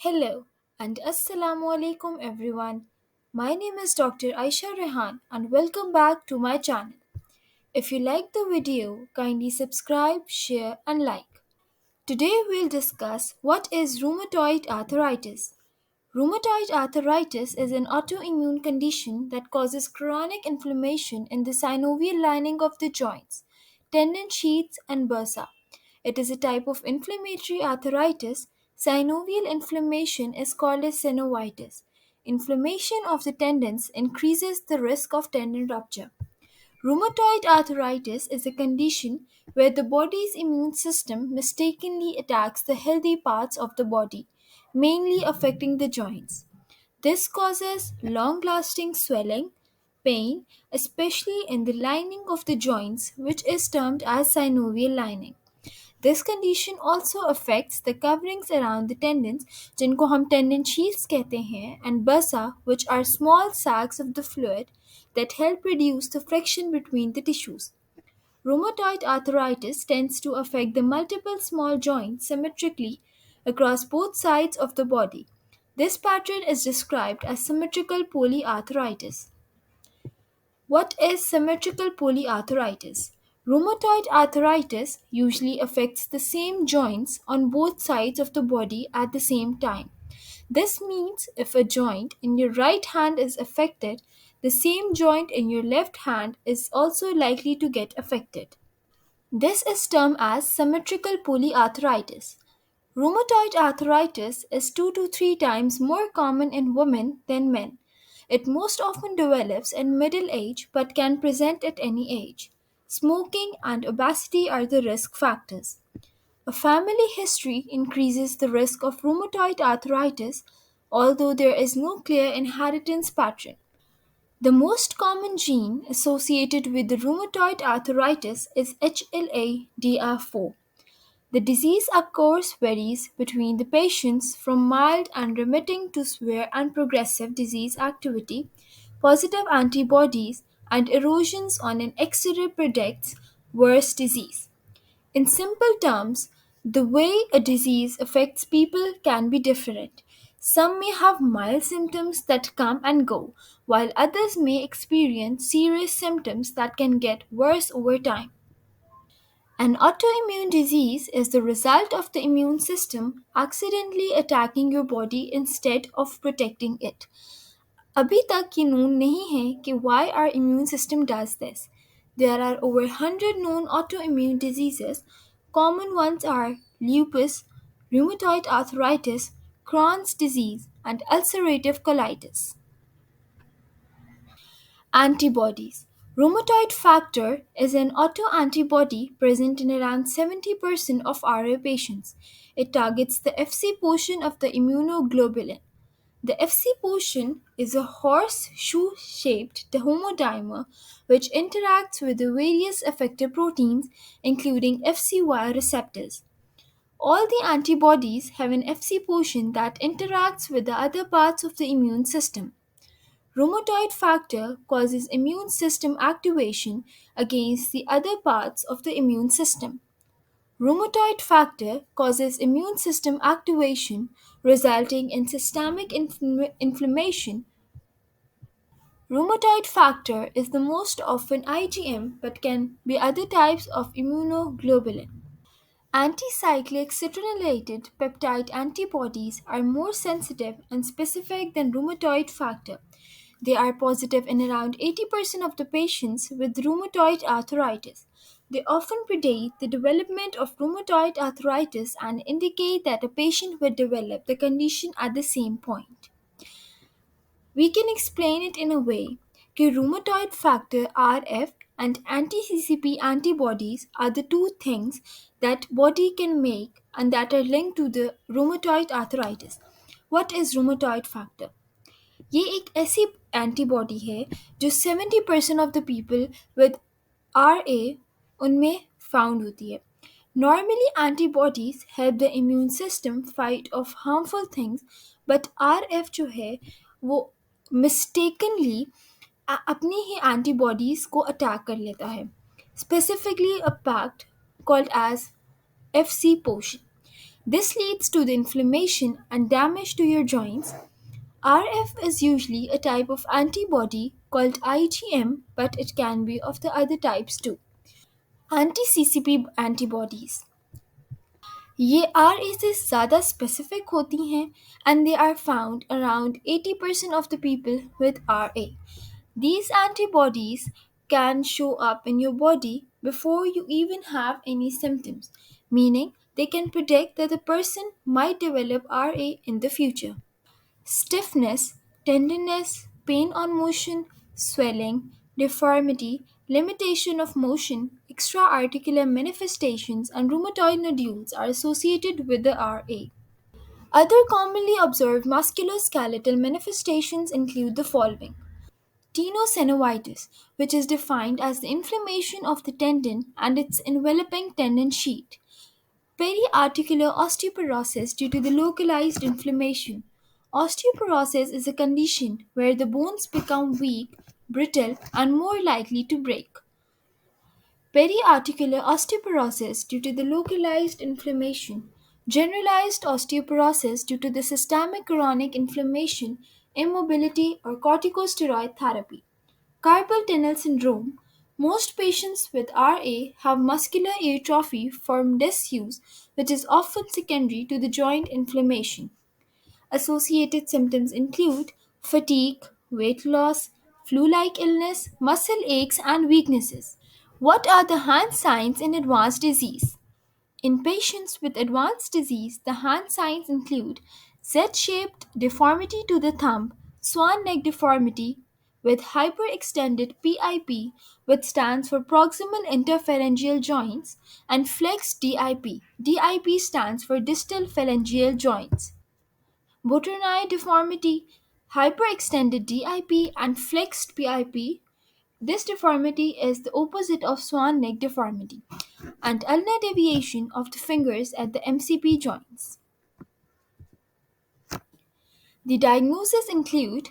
Hello and Assalamu alaikum everyone. My name is Dr. Ayesha Rehan and welcome back to my channel. If you like the video, kindly subscribe, share and like. Today we'll discuss what is rheumatoid arthritis. Rheumatoid arthritis is an autoimmune condition that causes chronic inflammation in the synovial lining of the joints, tendon sheaths, and bursa. It is a type of inflammatory arthritis. Synovial inflammation is called as synovitis. Inflammation of the tendons increases the risk of tendon rupture. Rheumatoid arthritis is a condition where the body's immune system mistakenly attacks the healthy parts of the body, mainly affecting the joints. This causes long lasting swelling, pain, especially in the lining of the joints, which is termed as synovial lining. This condition also affects the coverings around the tendons, जिनको हम tendon sheaths कहते हैं, and bursa, which are small sacs of the fluid that help reduce the friction between the tissues. Rheumatoid arthritis tends to affect the multiple small joints symmetrically across both sides of the body. This pattern is described as symmetrical polyarthritis. What is symmetrical polyarthritis? Rheumatoid arthritis usually affects the same joints on both sides of the body at the same time. This means if a joint in your right hand is affected, the same joint in your left hand is also likely to get affected. This is termed as symmetrical polyarthritis. Rheumatoid arthritis is 2 to 3 times more common in women than men. It most often develops in middle age but can present at any age. Smoking and obesity are the risk factors. A family history increases the risk of rheumatoid arthritis, although there is no clear inheritance pattern. The most common gene associated with the rheumatoid arthritis is HLA-DR4. The disease occurs varies between the patients from mild and remitting to severe and progressive disease activity. Positive antibodies and erosions on an X-ray predicts worse disease. In simple terms, the way a disease affects people can be different. Some may have mild symptoms that come and go, while others may experience serious symptoms that can get worse over time. An autoimmune disease is the result of the immune system accidentally attacking your body instead of protecting it. अभी तक ये known नहीं है कि why our immune system does this. There are over 100 known autoimmune diseases. Common ones are lupus, rheumatoid arthritis, Crohn's disease, and ulcerative colitis. Antibodies. Rheumatoid factor is an autoantibody present in around 70% of RA patients. It targets the Fc portion of the immunoglobulin. The Fc portion is a horseshoe-shaped homodimer which interacts with the various effector proteins, including FcY receptors. All the antibodies have an Fc portion that interacts with the other parts of the immune system. Rheumatoid factor causes immune system activation against the other parts of the immune system. Rheumatoid factor causes immune system activation resulting in systemic inflammation. Rheumatoid factor is the most often IgM but can be other types of immunoglobulin. Anticyclic citrullinated peptide antibodies are more sensitive and specific than rheumatoid factor. They are positive in around 80% of the patients with rheumatoid arthritis. They often predate the development of rheumatoid arthritis and indicate that a patient will develop the condition at the same point. We can explain it in a way that rheumatoid factor RF and anti-CCP antibodies are the two things that body can make and that are linked to the rheumatoid arthritis. What is rheumatoid factor? ये एक ऐसी antibody है जो 70% of the people with R A उनमें found होती है. Normally, antibodies help the immune system fight off harmful things, but RF जो है वो mistakenly अपनी ही antibodies को अटैक कर लेता है. Specifically a pact called as FC portion. This leads to the inflammation and damage to your joints. RF is usually a type of antibody called IgM, but it can be of the other types too. Anti-CCP antibodies. ये RA से ज़्यादा specific होती हैं and they are found around 80% of the people with RA. These antibodies can show up in your body before you even have any symptoms, meaning they can predict that the person might develop RA in the future. Stiffness, tenderness, pain on motion, swelling, deformity, limitation of motion, extra-articular manifestations, and rheumatoid nodules are associated with the RA. Other commonly observed musculoskeletal manifestations include the following: tenosynovitis, which is defined as the inflammation of the tendon and its enveloping tendon sheet; periarticular osteoporosis due to the localized inflammation. Osteoporosis is a condition where the bones become weak, brittle, and more likely to break. Periarticular osteoporosis due to the localized inflammation. Generalized osteoporosis due to the systemic chronic inflammation, immobility, or corticosteroid therapy. Carpal tunnel syndrome. Most patients with RA have muscular atrophy from disuse, which is often secondary to the joint inflammation. Associated symptoms include fatigue, weight loss, flu like illness, muscle aches, and weaknesses. What are the hand signs in advanced disease? In patients with advanced disease, the hand signs include Z-shaped deformity to the thumb, swan neck deformity with hyperextended PIP, which stands for proximal interphalangeal joints, and flexed DIP. DIP stands for distal phalangeal joints. Buttoneye deformity, hyperextended DIP, and flexed PIP. This deformity is the opposite of swan neck deformity, and ulnar deviation of the fingers at the MCP joints. The diagnoses include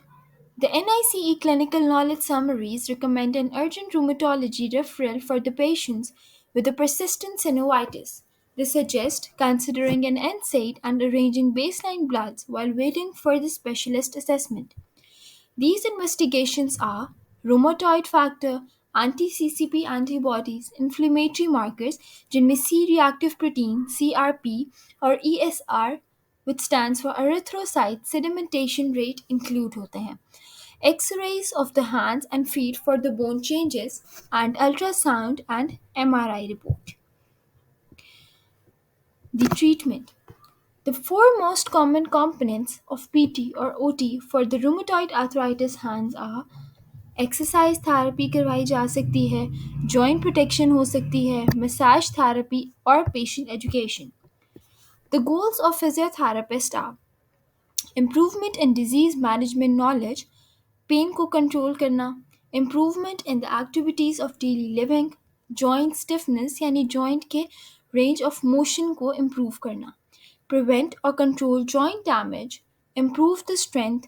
the NICE clinical knowledge summaries recommend an urgent rheumatology referral for the patients with a persistent synovitis. They suggest considering an NSAID and arranging baseline bloods while waiting for the specialist assessment. These investigations are rheumatoid factor, anti-CCP antibodies, inflammatory markers जिनमें C-reactive protein CRP और ESR which stands for erythrocyte sedimentation rate include होते हैं. X-rays of the hands and feet for the bone changes and ultrasound and MRI report. The treatment. The four most common components of PT or OT for the rheumatoid arthritis hands are exercise therapy करवाई जा सकती है, joint protection हो सकती है, massage therapy और patient education. The goals of physiotherapists are improvement in disease management knowledge, pain को control करना, improvement in the activities of daily living, joint stiffness यानी joint के range of motion को improve करना, prevent or control joint damage, improve the strength,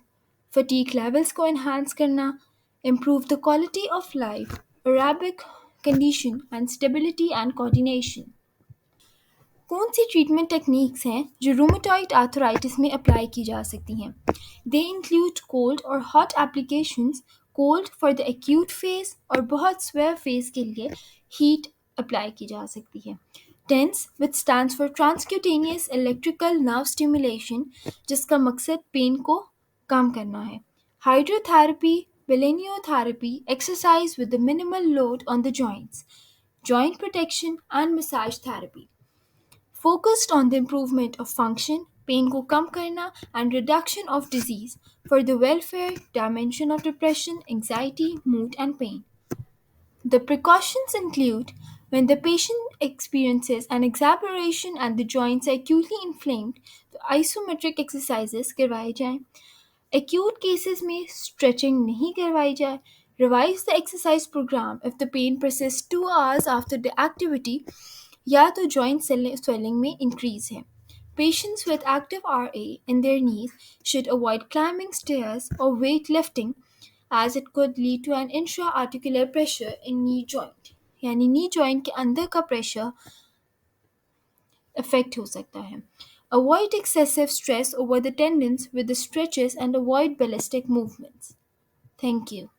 fatigue levels को enhance करना, improve the quality of life, aerobic condition and stability and coordination. कौन seed treatment techniques हैं जो rheumatoid arthritis में apply की जा सकती हैं? दे इंक्लूड कोल्ड और hot applications, cold for the acute phase और बहुत स्वेयर फेज के लिए हीट अप्लाई की जा सकती है. TENS which stands for transcutaneous electrical nerve stimulation जिसका मकसद पेन को कम करना है. Hydrotherapy, balneotherapy, exercise with a minimal load on the joints, joint protection and massage therapy. Focused on the improvement of function, pain को कम करना and reduction of disease for the welfare, dimension of depression, anxiety, mood and pain. The precautions include when the patient experiences an exacerbation and the joints are acutely inflamed, the isometric exercises करवाए जाएं. Acute cases में stretching नहीं करवाई जाए. Revise the exercise program if the pain persists 2 hours after the activity या तो joint swelling में increase है. Patients with active RA in their knees should avoid climbing stairs or weightlifting as it could lead to an intra-articular pressure in knee joint. यानी knee joint के अंदर का pressure affect हो सकता है. Avoid excessive stress over the tendons with the stretches and avoid ballistic movements. Thank you.